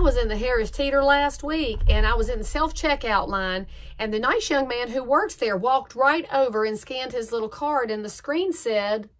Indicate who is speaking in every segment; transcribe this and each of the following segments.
Speaker 1: was in the Harris Teeter last week, and I was in the self-checkout line, and the nice young man who works there walked right over and scanned his little card, and the screen said,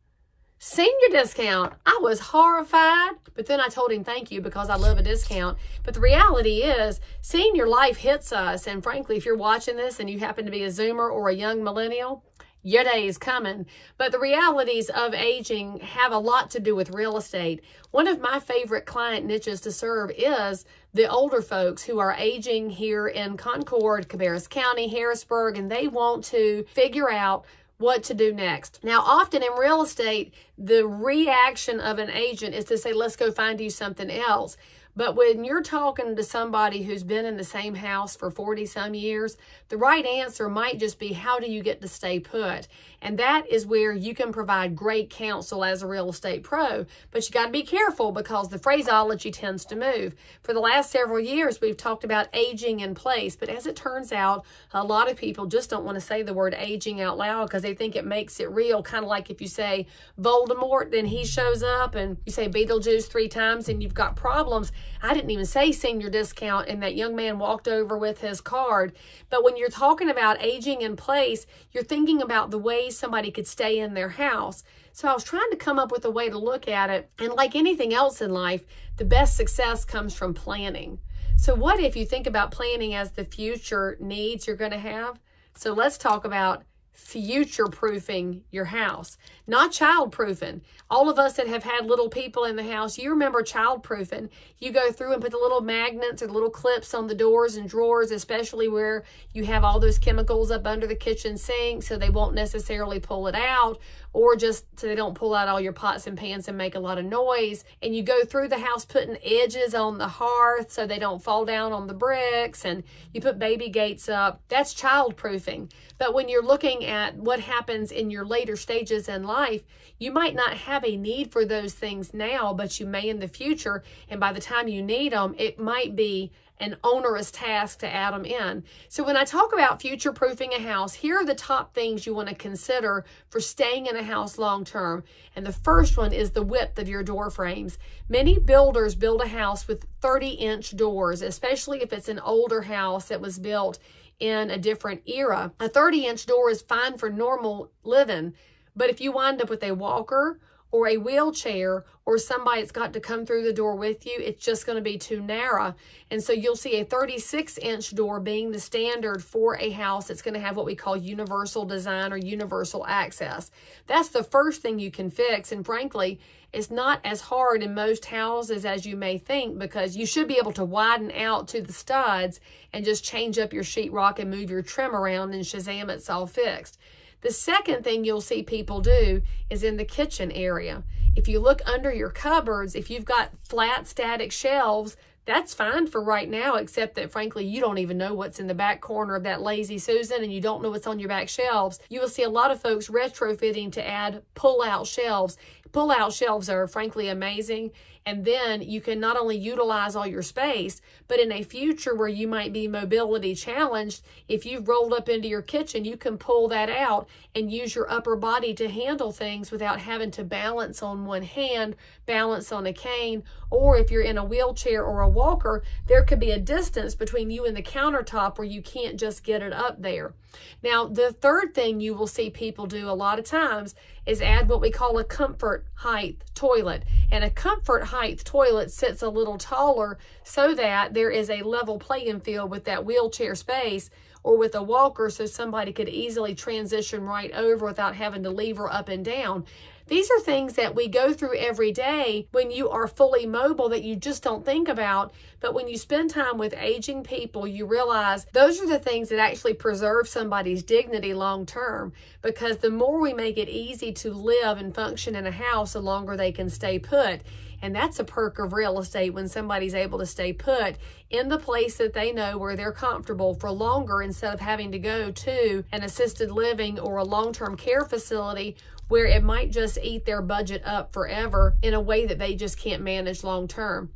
Speaker 1: senior discount. I was horrified, but then I told him thank you because I love a discount. But the reality is, senior life hits us, and frankly, if you're watching this and you happen to be a Zoomer or a young millennial, your day is coming. But the realities of aging have a lot to do with real estate. One of my favorite client niches to serve is the older folks who are aging here in Concord, Cabarrus County, Harrisburg, and they want to figure out what to do next. Now, often in real estate, the reaction of an agent is to say, let's go find you something else. But when you're talking to somebody who's been in the same house for 40 some years, the right answer might just be, how do you get to stay put? And that is where you can provide great counsel as a real estate pro. But you got to be careful because the phraseology tends to move. For the last several years, we've talked about aging in place. But as it turns out, a lot of people just don't want to say the word aging out loud because they think it makes it real. Kind of like if you say Voldemort, then he shows up, and you say Beetlejuice 3 times and you've got problems. I didn't even say senior discount, and that young man walked over with his card. But when you're talking about aging in place, you're thinking about the ways somebody could stay in their house. So I was trying to come up with a way to look at it. And like anything else in life, the best success comes from planning. So what if you think about planning as the future needs you're going to have? So let's talk about future-proofing your house, not child-proofing. All of us that have had little people in the house, you remember child-proofing. You go through and put the little magnets or little clips on the doors and drawers, especially where you have all those chemicals up under the kitchen sink so they won't necessarily pull it out, or just so they don't pull out all your pots and pans and make a lot of noise. And you go through the house putting edges on the hearth so they don't fall down on the bricks, and you put baby gates up. That's child-proofing. But when you're looking at what happens in your later stages in life, you might not have a need for those things now, but you may in the future. And by the time you need them, it might be an onerous task to add them in. So when I talk about future-proofing a house, here are the top things you want to consider for staying in a house long-term. And the first one is the width of your door frames. Many builders build a house with 30-inch doors, especially if it's an older house that was built in a different era. A 30-inch door is fine for normal living, but if you wind up with a walker or a wheelchair or somebody that's got to come through the door with you, it's just going to be too narrow. And so you'll see a 36-inch door being the standard for a house that's going to have what we call universal design or universal access. That's the first thing you can fix. And frankly, it's not as hard in most houses as you may think, because you should be able to widen out to the studs and just change up your sheetrock and move your trim around, and shazam, it's all fixed. The second thing you'll see people do is in the kitchen area. If you look under your cupboards, if you've got flat static shelves, that's fine for right now, except that frankly, you don't even know what's in the back corner of that Lazy Susan, and you don't know what's on your back shelves. You will see a lot of folks retrofitting to add pull-out shelves. Pull-out shelves are frankly amazing. And then you can not only utilize all your space, but in a future where you might be mobility challenged, if you've rolled up into your kitchen, you can pull that out and use your upper body to handle things without having to balance on one hand, balance on a cane, or if you're in a wheelchair or a walker, there could be a distance between you and the countertop where you can't just get it up there. Now, the third thing you will see people do a lot of times is add what we call a comfort height toilet. And a comfort height toilet sits a little taller so that there is a level playing field with that wheelchair space or with a walker, so somebody could easily transition right over without having to lever up and down. These are things that we go through every day when you are fully mobile that you just don't think about. But when you spend time with aging people, you realize those are the things that actually preserve somebody's dignity long term. Because the more we make it easy to live and function in a house, the longer they can stay put. And that's a perk of real estate, when somebody's able to stay put in the place that they know where they're comfortable for longer, instead of having to go to an assisted living or a long-term care facility where it might just eat their budget up forever in a way that they just can't manage long term.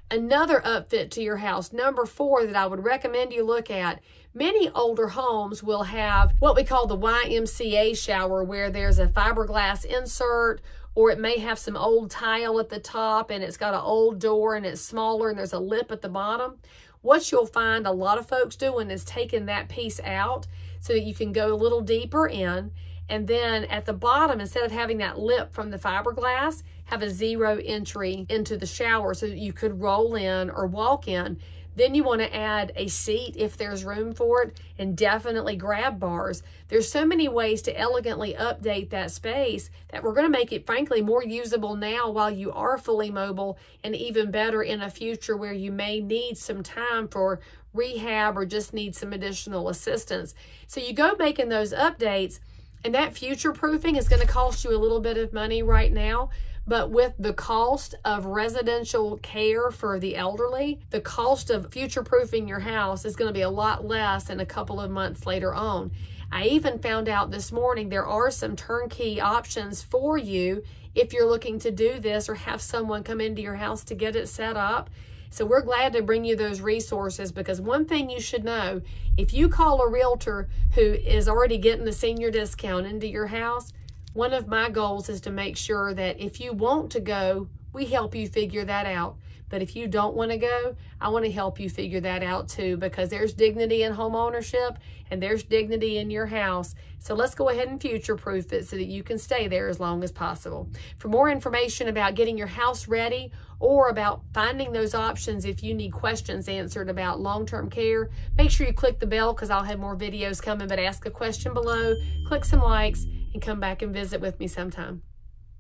Speaker 1: Another upfit to your house, number 4, that I would recommend you look at. Many older homes will have what we call the YMCA shower, where there's a fiberglass insert, or it may have some old tile at the top and it's got an old door and it's smaller and there's a lip at the bottom. What you'll find a lot of folks doing is taking that piece out so that you can go a little deeper in. And then at the bottom, instead of having that lip from the fiberglass, have a 0 entry into the shower so that you could roll in or walk in. Then you want to add a seat if there's room for it, and definitely grab bars. There's so many ways to elegantly update that space that we're going to make it, frankly, more usable now while you are fully mobile, and even better in a future where you may need some time for rehab or just need some additional assistance. So you go making those updates, and that future proofing is going to cost you a little bit of money right now. But with the cost of residential care for the elderly, the cost of future-proofing your house is going to be a lot less in a couple of months later on. I even found out this morning there are some turnkey options for you if you're looking to do this or have someone come into your house to get it set up. So we're glad to bring you those resources, because one thing you should know, if you call a realtor who is already getting the senior discount into your house, one of my goals is to make sure that if you want to go, we help you figure that out. But if you don't want to go, I want to help you figure that out too, because there's dignity in home ownership and there's dignity in your house. So let's go ahead and future-proof it so that you can stay there as long as possible. For more information about getting your house ready or about finding those options, if you need questions answered about long-term care, make sure you click the bell, because I'll have more videos coming. But ask a question below, click some likes, and come back and visit with me sometime.